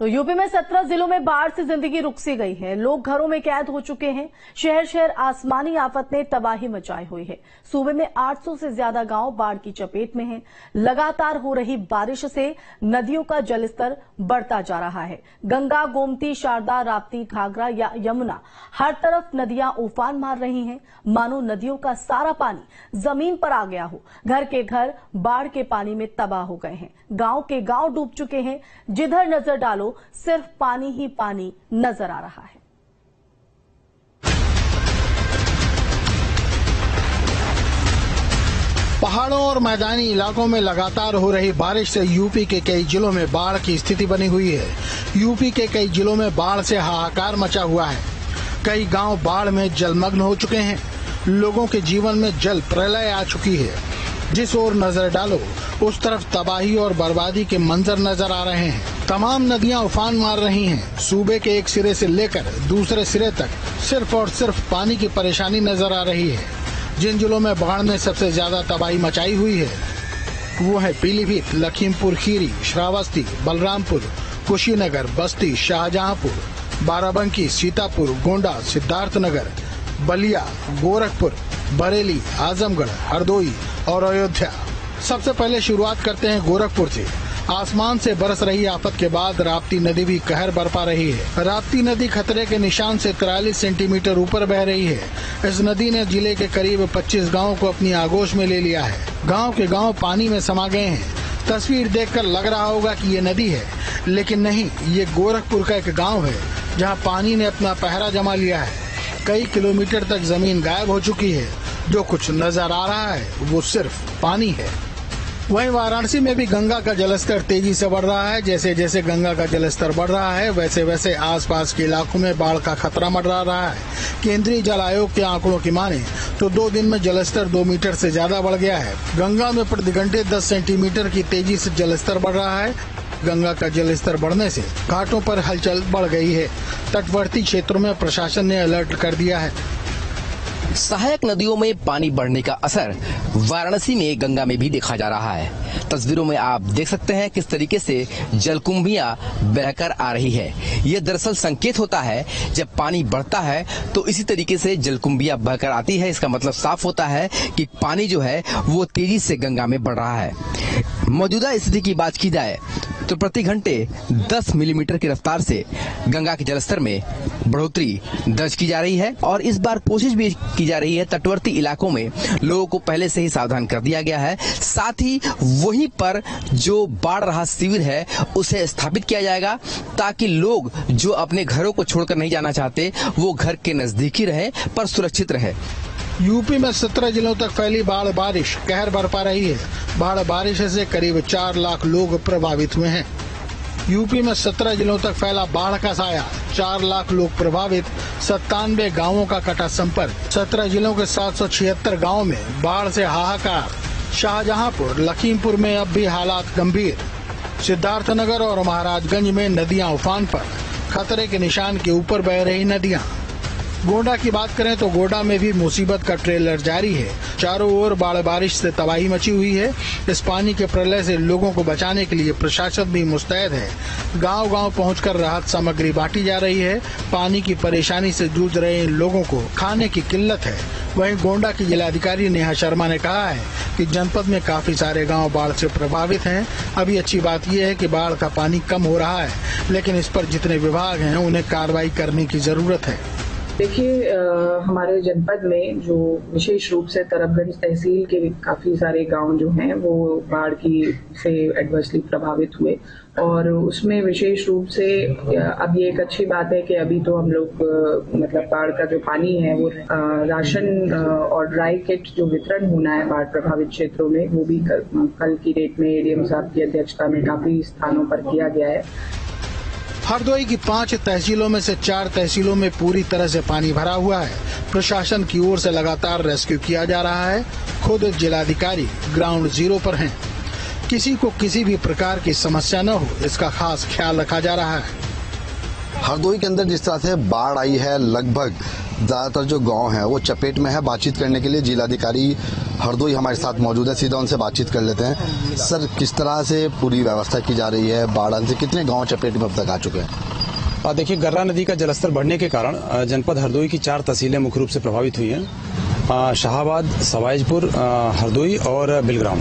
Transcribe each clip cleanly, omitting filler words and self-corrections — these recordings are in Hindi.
तो यूपी में 17 जिलों में बाढ़ से जिंदगी रुक सी गई है। लोग घरों में कैद हो चुके हैं। शहर शहर आसमानी आफत ने तबाही मचाई हुई है। सूबे में 800 से ज्यादा गांव बाढ़ की चपेट में हैं। लगातार हो रही बारिश से नदियों का जलस्तर बढ़ता जा रहा है। गंगा, गोमती, शारदा, राप्ती, घाघरा या यमुना, हर तरफ नदियां उफान मार रही हैं। मानो नदियों का सारा पानी जमीन पर आ गया हो। घर के घर बाढ़ के पानी में तबाह हो गए हैं। गांव के गांव डूब चुके हैं। जिधर नजर डालो सिर्फ पानी ही पानी नजर आ रहा है। पहाड़ों और मैदानी इलाकों में लगातार हो रही बारिश से यूपी के कई जिलों में बाढ़ की स्थिति बनी हुई है। यूपी के कई जिलों में बाढ़ से हाहाकार मचा हुआ है। कई गांव बाढ़ में जलमग्न हो चुके हैं। लोगों के जीवन में जल प्रलय आ चुकी है। जिस ओर नजर डालो उस तरफ तबाही और बर्बादी के मंजर नजर आ रहे हैं। तमाम नदियां उफान मार रही हैं। सूबे के एक सिरे से लेकर दूसरे सिरे तक सिर्फ और सिर्फ पानी की परेशानी नजर आ रही है। जिन जिलों में बाढ़ ने सबसे ज्यादा तबाही मचाई हुई है वो है पीलीभीत, लखीमपुर खीरी, श्रावस्ती, बलरामपुर, कुशीनगर, बस्ती, शाहजहांपुर, बाराबंकी, सीतापुर, गोंडा, सिद्धार्थनगर, बलिया, गोरखपुर, बरेली, आजमगढ़, हरदोई और अयोध्या। सबसे पहले शुरुआत करते हैं गोरखपुर से। आसमान से बरस रही आफत के बाद राप्ती नदी भी कहर बरपा रही है। राप्ती नदी खतरे के निशान से 43 सेंटीमीटर ऊपर बह रही है। इस नदी ने जिले के करीब 25 गांवों को अपनी आगोश में ले लिया है। गांव के गांव पानी में समा गए हैं। तस्वीर देखकर लग रहा होगा कि ये नदी है, लेकिन नहीं, ये गोरखपुर का एक गाँव है जहाँ पानी ने अपना पहरा जमा लिया है। कई किलोमीटर तक जमीन गायब हो चुकी है। जो कुछ नजर आ रहा है वो सिर्फ पानी है। वहीं वाराणसी में भी गंगा का जलस्तर तेजी से बढ़ रहा है। जैसे जैसे गंगा का जलस्तर बढ़ रहा है वैसे वैसे आसपास के इलाकों में बाढ़ का खतरा मंडरा रहा है। केंद्रीय जल आयोग के आंकड़ों की माने तो 2 दिन में जलस्तर 2 मीटर से ज्यादा बढ़ गया है। गंगा में प्रति घंटे 10 सेंटीमीटर की तेजी से जलस्तर बढ़ रहा है। गंगा का जलस्तर बढ़ने से घाटों पर हलचल बढ़ गई है। तटवर्ती क्षेत्रों में प्रशासन ने अलर्ट कर दिया है। सहायक नदियों में पानी बढ़ने का असर वाराणसी में गंगा में भी देखा जा रहा है। तस्वीरों में आप देख सकते हैं किस तरीके से जलकुंभियां बहकर आ रही है। ये दरअसल संकेत होता है जब पानी बढ़ता है तो इसी तरीके से जलकुंभियां बहकर आती है। इसका मतलब साफ होता है कि पानी जो है वो तेजी से गंगा में बढ़ रहा है। मौजूदा स्थिति की बात की जाए तो प्रति घंटे 10 मिलीमीटर की रफ्तार से गंगा के जलस्तर में बढ़ोतरी दर्ज की जा रही है और इस बार कोशिश भी की जा रही है। तटवर्ती इलाकों में लोगों को पहले से ही सावधान कर दिया गया है। साथ ही वहीं पर जो बाढ़ राहत शिविर है उसे स्थापित किया जाएगा ताकि लोग जो अपने घरों को छोड़कर नहीं जाना चाहते वो घर के नजदीक ही रहे पर सुरक्षित रहे। यूपी में 17 जिलों तक फैली बाढ़ बारिश कहर बरपा रही है। बाढ़ बारिश से करीब 4 लाख लोग प्रभावित हुए हैं। यूपी में 17 जिलों तक फैला बाढ़ का साया, 4 लाख लोग प्रभावित, 97 गांवों का कटा संपर्क। 17 जिलों के 776 गांवों में बाढ़ से हाहाकार। शाहजहांपुर, लखीमपुर में अब भी हालात गंभीर। सिद्धार्थनगर और महाराजगंज में नदियां उफान पर, खतरे के निशान के ऊपर बह रही नदियां। गोंडा की बात करें तो गोंडा में भी मुसीबत का ट्रेलर जारी है। चारों ओर बाढ़ बारिश से तबाही मची हुई है। इस पानी के प्रलय से लोगों को बचाने के लिए प्रशासन भी मुस्तैद है। गांव-गांव पहुंचकर राहत सामग्री बांटी जा रही है। पानी की परेशानी से जूझ रहे इन लोगों को खाने की किल्लत है। वहीं गोंडा की जिलाधिकारी नेहा शर्मा ने कहा है कि जनपद में काफी सारे गाँव बाढ़ से प्रभावित हैं। अभी अच्छी बात यह है कि बाढ़ का पानी कम हो रहा है, लेकिन इस पर जितने विभाग हैं उन्हें कार्रवाई करने की जरूरत है। देखिए, हमारे जनपद में जो विशेष रूप से तरबगंज तहसील के काफी सारे गांव जो हैं वो बाढ़ की से एडवर्सली प्रभावित हुए और उसमें विशेष रूप से अब ये एक अच्छी बात है कि अभी तो हम लोग मतलब बाढ़ का जो पानी है वो राशन और ड्राई किट जो वितरण होना है बाढ़ प्रभावित क्षेत्रों में वो भी कल की डेट में एडीएम साहब की अध्यक्षता में काफी स्थानों पर किया गया है। हरदोई की 5 तहसीलों में से 4 तहसीलों में पूरी तरह से पानी भरा हुआ है। प्रशासन की ओर से लगातार रेस्क्यू किया जा रहा है। खुद जिलाधिकारी ग्राउंड जीरो पर हैं। किसी को किसी भी प्रकार की समस्या न हो इसका खास ख्याल रखा जा रहा है। हरदोई के अंदर जिस तरह से बाढ़ आई है लगभग ज्यादातर जो गांव है वो चपेट में है। बातचीत करने के लिए जिलाधिकारी हरदोई हमारे साथ मौजूद है, सीधा उनसे बातचीत कर लेते हैं। सर, किस तरह से पूरी व्यवस्था की जा रही है? बाढ़ से कितने गांव चपेट में अब तक आ चुके हैं? देखिए, गर्रा नदी का जलस्तर बढ़ने के कारण जनपद हरदोई की 4 तहसीलें मुख्य रूप से प्रभावित हुई हैं, शाहाबाद, सवाईजपुर, हरदोई और बिलग्राम।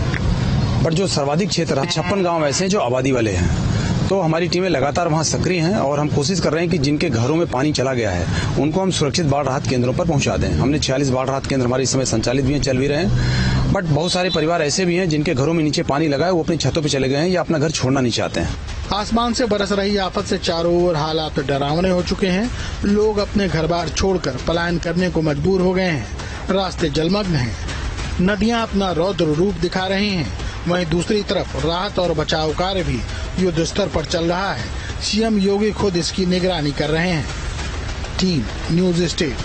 बट जो सर्वाधिक क्षेत्र है 56 गांव ऐसे हैं जो आबादी वाले हैं, तो हमारी टीमें लगातार वहां सक्रिय हैं और हम कोशिश कर रहे हैं कि जिनके घरों में पानी चला गया है उनको हम सुरक्षित बाढ़ राहत केंद्रों पर पहुंचा दें। हमने 46 बाढ़ राहत केंद्र हमारे इस समय संचालित भी हैं, चल भी रहे हैं। बट बहुत सारे परिवार ऐसे भी हैं जिनके घरों में नीचे पानी लगा है, वो अपनी छतों पर चले गए हैं या अपना घर छोड़ना नहीं चाहते हैं। आसमान से बरस रही आफत से चारों ओर हालात डरावने हो चुके हैं। लोग अपने घर बार छोड़कर पलायन करने को मजबूर हो गए हैं। रास्ते जलमग्न हैं, नदियां अपना रौद्र रूप दिखा रही हैं। वहीं दूसरी तरफ राहत और बचाव कार्य भी युद्ध स्तर पर चल रहा है। सीएम योगी खुद इसकी निगरानी कर रहे हैं। Team news state.